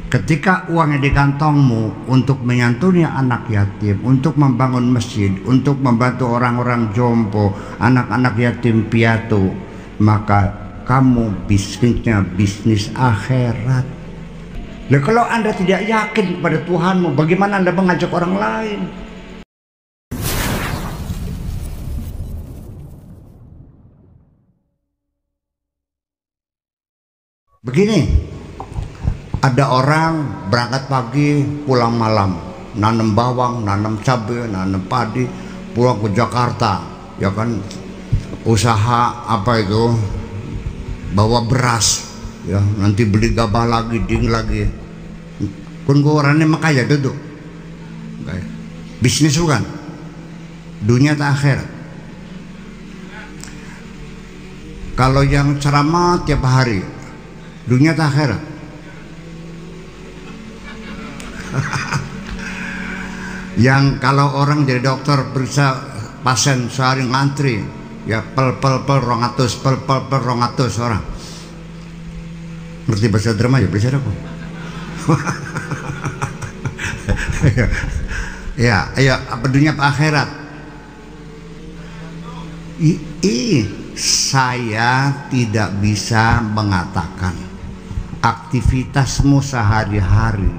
Ketika uangnya di kantongmu untuk menyantuni anak yatim, untuk membangun masjid, untuk membantu orang-orang jompo, anak-anak yatim piatu, maka kamu bisnisnya bisnis akhirat. Nah, kalau Anda tidak yakin kepada Tuhanmu, bagaimana Anda mengajak orang lain? Begini, ada orang berangkat pagi pulang malam, nanam bawang, nanam cabai, nanam padi, pulang ke Jakarta, ya kan, usaha apa itu, bawa beras, ya nanti beli gabah lagi, ding lagi, pun orangnya makanya duduk, bisnis bukan, dunia tak akhirat. Kalau yang ceramah tiap hari, dunia tak akhirat. Yang kalau orang jadi dokter periksa pasien sehari ngantri, ya pel 200 orang. Ngerti bahasa drama ya bisa aku. Ya, ayo apa dunia apa akhirat? Saya tidak bisa mengatakan aktivitasmu sehari-hari,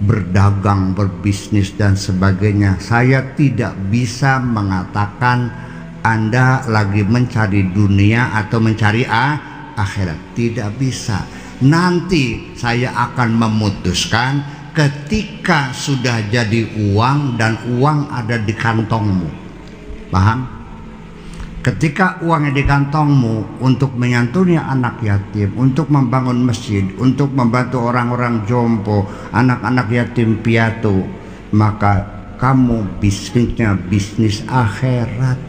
berdagang, berbisnis dan sebagainya, saya tidak bisa mengatakan Anda lagi mencari dunia atau mencari akhirat. Tidak bisa. Nanti saya akan memutuskan ketika sudah jadi uang dan uang ada di kantongmu. Paham? Ketika uangnya di kantongmu untuk menyantuni anak yatim, untuk membangun masjid, untuk membantu orang-orang jompo, anak-anak yatim piatu, maka kamu bisnisnya bisnis akhirat.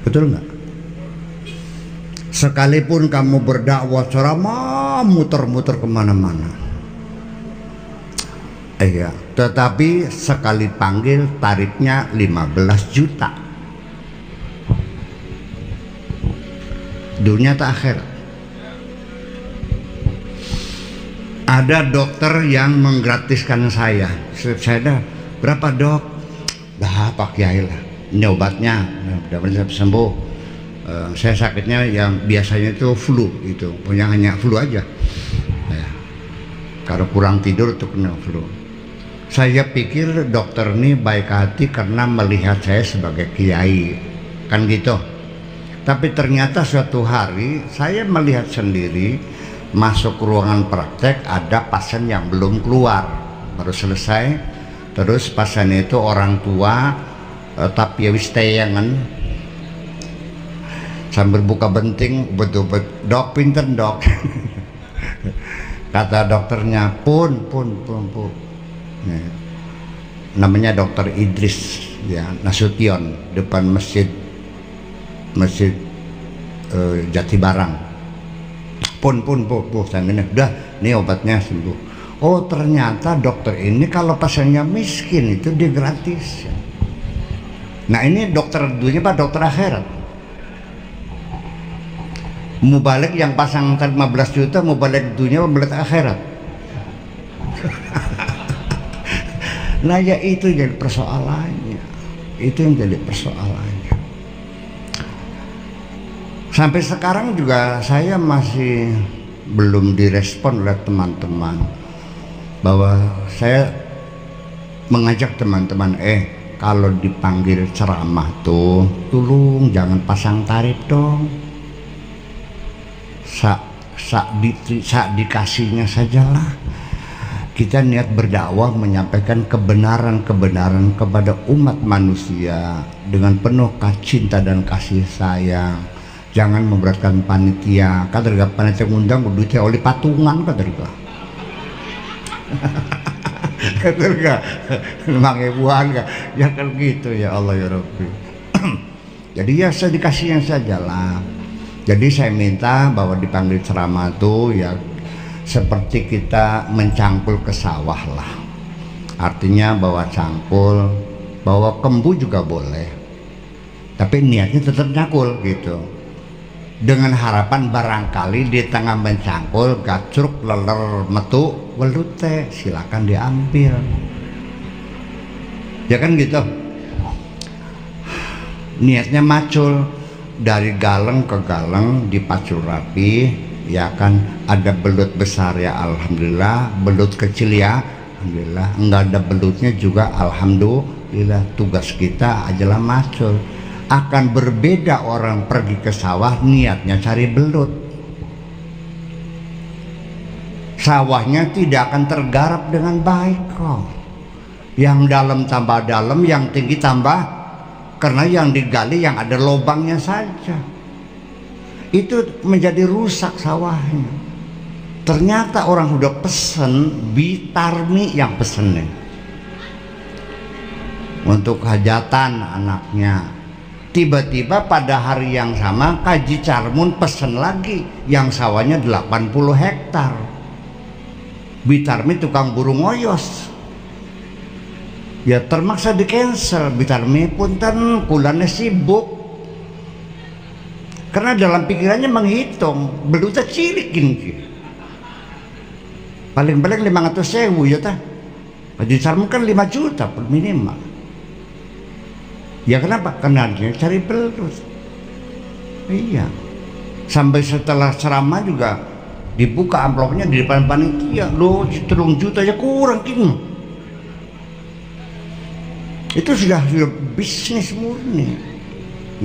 Betul nggak? Sekalipun kamu berdakwah ceramah muter-muter kemana-mana, iya, tetapi sekali panggil tarifnya 15 juta. Dunia tak akhirat. Ada dokter yang menggratiskan saya. Saya berapa dok? Dah Pak Kiai lah. Ini obatnya, udah sembuh. Saya sakitnya yang biasanya itu flu itu, punya hanya flu aja. Ya. Kalau kurang tidur tuh kena flu. Saya pikir dokter ini baik hati karena melihat saya sebagai kiai, kan gitu. Tapi ternyata suatu hari saya melihat sendiri masuk ruangan praktek, ada pasien yang belum keluar, baru selesai. Terus pasien itu orang tua, tapi ya wis tayangan sambil buka benting, betul-betul dok pinter dok. Kata dokternya pun. Namanya dokter Idris ya, Nasution, depan masjid Jati Barang. Pun saya gini, udah ini obatnya sembuh. Oh ternyata dokter ini kalau pasiennya miskin itu dia gratis. Nah ini dokter dunia pak, dokter akhirat. Mubalik yang pasang 15 juta, mubalik dunia, mubalik akhirat. Nah ya itu jadi persoalannya. Itu yang jadi persoalannya. Sampai sekarang juga saya masih belum direspon oleh teman-teman, bahwa saya mengajak teman-teman, kalau dipanggil ceramah tuh tolong jangan pasang tarif dong, sak dikasihnya sajalah. Kita niat berdakwah menyampaikan kebenaran kepada umat manusia dengan penuh cinta dan kasih sayang. Jangan memberatkan panitia. Kata panitia ngundang duitnya oleh patungan, kata memang ibuan kan ya kan gitu, ya Allah ya Rabbi. Jadi ya saya dikasihnya sajalah. Jadi saya minta bahwa dipanggil ceramah tuh ya seperti kita mencangkul ke sawah lah. Artinya bawa cangkul, bawa kembu juga boleh, tapi niatnya tetap nyakul gitu. dengan harapan barangkali di tengah mencangkul gacruk leler metu welut teh, silakan diambil. Ya kan gitu. Niatnya macul, dari galeng ke galeng dipacul rapi, ya kan. Ada belut besar ya alhamdulillah, belut kecil ya alhamdulillah, enggak ada belutnya juga alhamdulillah. Tugas kita adalah macul. Akan berbeda orang pergi ke sawah niatnya cari belut, sawahnya tidak akan tergarap dengan baik kok. Yang dalam tambah dalam, yang tinggi tambah, karena yang digali yang ada lubangnya saja, itu menjadi rusak sawahnya. Ternyata orang sudah pesen Bitarmi yang pesennya untuk hajatan anaknya. Tiba-tiba pada hari yang sama Kaji Carmun pesen lagi yang sawahnya 80 hektar. Bitarmi tukang burung ngoyos, ya termaksa di cancel. Bitarmi punten kulane sibuk, karena dalam pikirannya menghitung belutnya cilik gini, paling-paling 500.000 ya tah. Kaji Carmun kan 5 juta minimal. Ya kenapa? Karena dia cari belut. Iya. Sampai setelah ceramah juga dibuka amplopnya di depan panitia. Loh, 3 juta aja kurang kini. Itu sudah bisnis murni.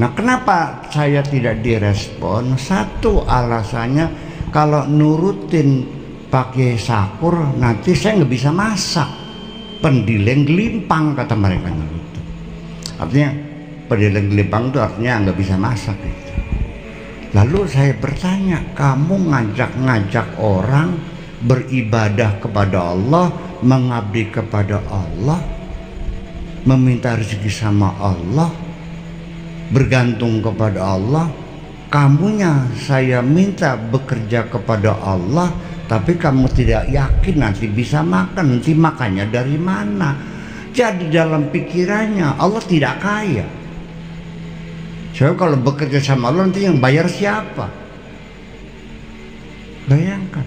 Nah, kenapa saya tidak direspon? Satu alasannya, kalau nurutin pakai sakur nanti saya nggak bisa masak. Pendileng gelimpang kata mereka. Artinya pendileng gelimpang itu artinya nggak bisa masak gitu. Lalu saya bertanya, kamu ngajak-ngajak orang beribadah kepada Allah, mengabdi kepada Allah, meminta rezeki sama Allah, bergantung kepada Allah. Kamunya saya minta bekerja kepada Allah, tapi kamu tidak yakin nanti bisa makan, nanti makannya dari mana? Jadi dalam pikirannya Allah tidak kaya. Soalnya kalau bekerja sama Allah nanti yang bayar siapa? Bayangkan,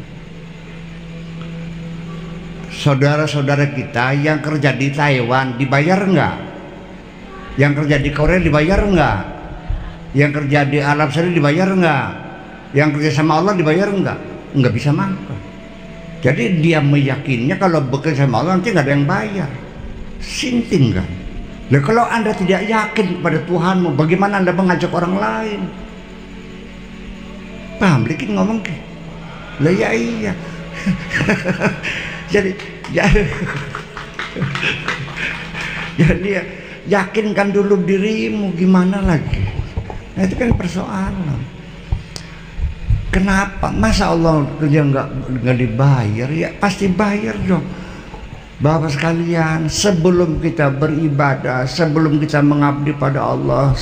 saudara-saudara kita yang kerja di Taiwan dibayar enggak? Yang kerja di Korea dibayar enggak? Yang kerja di Arab Saudi dibayar enggak? Yang kerja sama Allah dibayar enggak? Enggak bisa makan. Jadi dia meyakinnya kalau bekerja sama Allah nanti enggak ada yang bayar. Sinting kan? Nah, kalau Anda tidak yakin kepada Tuhanmu, bagaimana Anda mengajak orang lain? Paham? Bikin ngomong ke? Lah ya iya. Jadi ya, yakinkan dulu dirimu, gimana lagi? Nah, itu kan persoalan. Kenapa? Masa Allah kerja nggak dibayar? Ya pasti bayar dong. Bapak sekalian, sebelum kita beribadah, sebelum kita mengabdi pada Allah,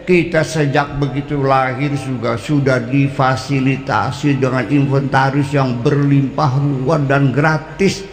kita sejak begitu lahir juga sudah difasilitasi dengan inventaris yang berlimpah ruah dan gratis.